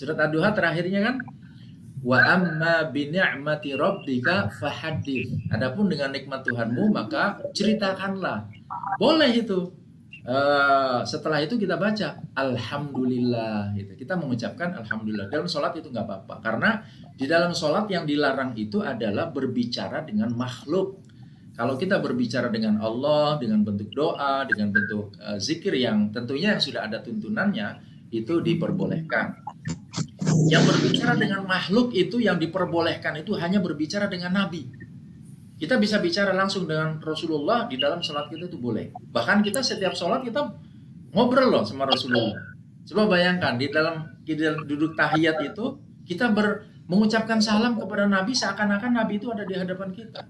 Surat Ad-Duha terakhirnya kan wa amma bi ni'mati rabbika fahaddits. Adapun dengan nikmat Tuhanmu maka ceritakanlah. Boleh itu. Setelah itu kita baca alhamdulillah gitu. Kita mengucapkan alhamdulillah. Dalam sholat itu nggak apa-apa. Karena di dalam sholat yang dilarang itu adalah berbicara dengan makhluk. Kalau kita berbicara dengan Allah, dengan bentuk doa, dengan bentuk zikir yang tentunya yang sudah ada tuntunannya, itu diperbolehkan. Yang berbicara dengan makhluk itu yang diperbolehkan itu hanya berbicara dengan Nabi. Kita bisa bicara langsung dengan Rasulullah di dalam sholat kita itu boleh. Bahkan kita setiap sholat kita ngobrol loh sama Rasulullah. Coba bayangkan di dalam duduk tahiyat itu kita mengucapkan salam kepada Nabi seakan-akan Nabi itu ada di hadapan kita.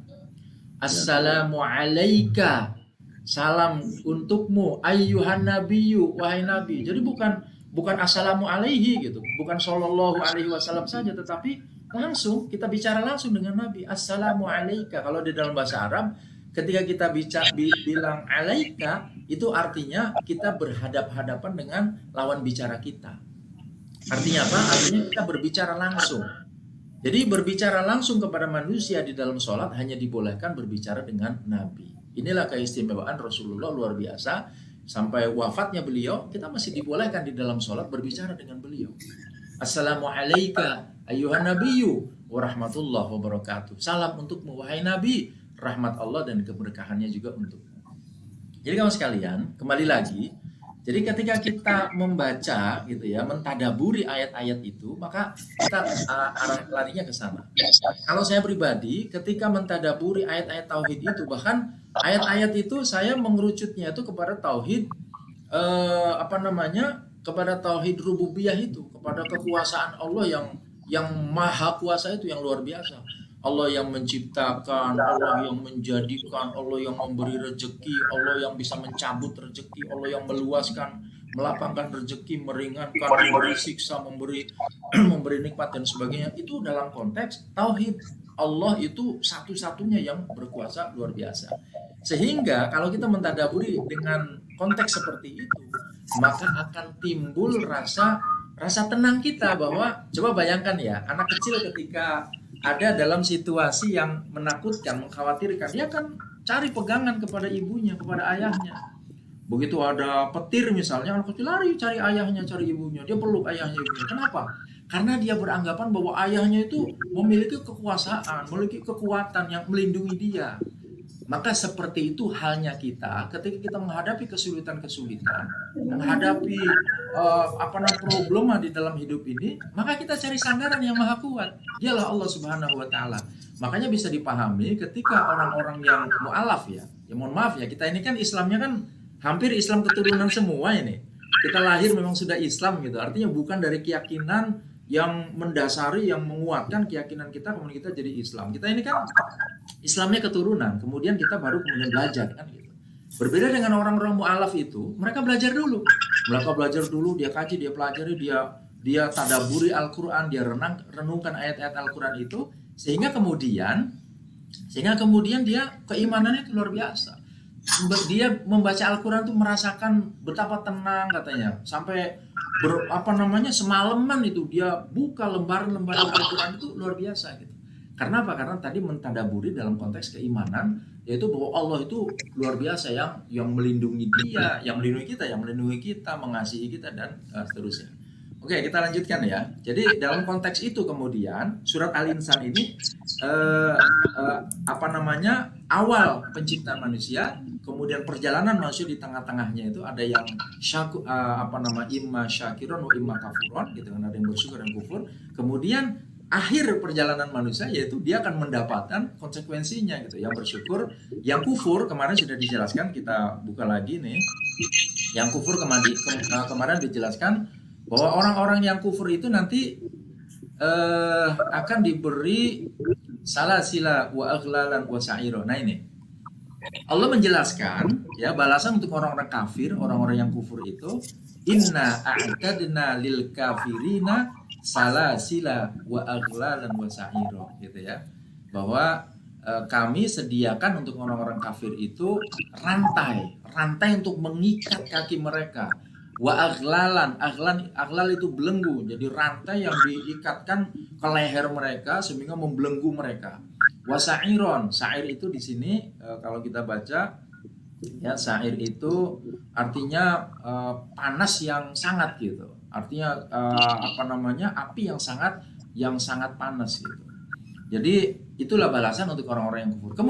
Assalamu alaika, salam untukmu ayyuhan nabiyyu, wahai nabi. Jadi bukan assalamu alaihi gitu, bukan sallallahu alaihi wasallam saja, tetapi langsung kita bicara langsung dengan Nabi. Assalamu alaika. Kalau di dalam bahasa Arab ketika kita bilang alaika itu artinya kita berhadap-hadapan dengan lawan bicara kita. Artinya apa? Artinya kita berbicara langsung. Jadi berbicara langsung kepada manusia di dalam sholat hanya dibolehkan berbicara dengan Nabi. Inilah keistimewaan Rasulullah luar biasa. Sampai wafatnya beliau, kita masih dibolehkan di dalam sholat berbicara dengan beliau. Assalamualaikum ayyuhan nabiyyu warahmatullahi wabarakatuh. Salam untukmu wahai Nabi, rahmat Allah dan keberkahannya juga untukmu. Jadi kawan sekalian, kembali lagi. Jadi ketika kita membaca gitu ya, mentadaburi ayat-ayat itu, maka kita arah larinya ke sana. Kalau saya pribadi, ketika mentadaburi ayat-ayat tauhid itu, bahkan ayat-ayat itu saya mengerucutnya itu kepada tauhid kepada tauhid rububiyah itu, kepada kekuasaan Allah yang maha kuasa itu yang luar biasa. Allah yang menciptakan, Allah yang menjadikan, Allah yang memberi rezeki, Allah yang bisa mencabut rezeki, Allah yang meluaskan, melapangkan rezeki, meringankan, memberi siksa, memberi nikmat dan sebagainya. Itu dalam konteks tauhid. Allah itu satu-satunya yang berkuasa luar biasa. Sehingga kalau kita mentadaburi dengan konteks seperti itu, maka akan timbul rasa tenang kita bahwa coba bayangkan ya, anak kecil ketika ada dalam situasi yang menakutkan, mengkhawatirkan, dia akan cari pegangan kepada ibunya, kepada ayahnya. Begitu ada petir misalnya, anak kecil lari cari ayahnya, cari ibunya, dia peluk ayahnya, ibunya. Kenapa? Karena dia beranggapan bahwa ayahnya itu memiliki kekuasaan, memiliki kekuatan yang melindungi dia. Maka seperti itu halnya kita ketika kita menghadapi kesulitan-kesulitan, menghadapi problema di dalam hidup ini, maka kita cari sandaran yang maha kuat. Dialah Allah Subhanahu wa taala. Makanya bisa dipahami ketika orang-orang yang mu'alaf ya mohon maaf ya, kita ini kan Islamnya kan hampir Islam keturunan semua ini. Kita lahir memang sudah Islam gitu. Artinya bukan dari keyakinan yang mendasari, yang menguatkan keyakinan kita, kemudian kita jadi Islam. Kita ini kan Islamnya keturunan, kemudian kita baru kemudian belajar kan gitu. Berbeda dengan orang-orang mu'alaf itu, mereka belajar dulu. Dia kaji, dia pelajari, dia tadaburi Al-Qur'an, dia renungkan ayat-ayat Al-Qur'an itu sehingga kemudian dia keimanannya itu luar biasa. Dia membaca Al-Qur'an itu merasakan betapa tenang katanya. Sampai semalaman itu dia buka lembaran-lembaran Al-Qur'an itu luar biasa gitu. Karena apa? Karena tadi mentadaburi dalam konteks keimanan, yaitu bahwa Allah itu luar biasa yang melindungi dia, yang melindungi kita, mengasihi kita dan seterusnya. Oke, kita lanjutkan ya. Jadi dalam konteks itu kemudian surat Al-Insan ini awal penciptaan manusia, kemudian perjalanan manusia di tengah-tengahnya itu ada yang imma syakiron wa imma kafuron gitu kan, ada yang bersyukur dan kufur. Kemudian akhir perjalanan manusia yaitu dia akan mendapatkan konsekuensinya gitu. Yang bersyukur, yang kufur kemarin sudah dijelaskan, kita buka lagi nih. Yang kufur kemarin dijelaskan bahwa orang-orang yang kufur itu nanti akan diberi salasila wa aghlalan wa sa'iro. Nah ini Allah menjelaskan ya balasan untuk orang-orang kafir, orang-orang yang kufur itu, inna a'tadna lil kafirina salasila wa aghlalan wa sa'iro gitu ya. Bahwa kami sediakan untuk orang-orang kafir itu rantai untuk mengikat kaki mereka, Wa aghlalan, aghlal itu belenggu, jadi rantai yang diikatkan ke leher mereka sehingga membelenggu mereka. Wa sa'iron, sa'ir itu di sini kalau kita baca ya, sa'ir itu artinya panas yang sangat gitu. Artinya apa namanya? Api yang sangat panas gitu. Jadi itulah balasan untuk orang-orang yang kufur. Kemudian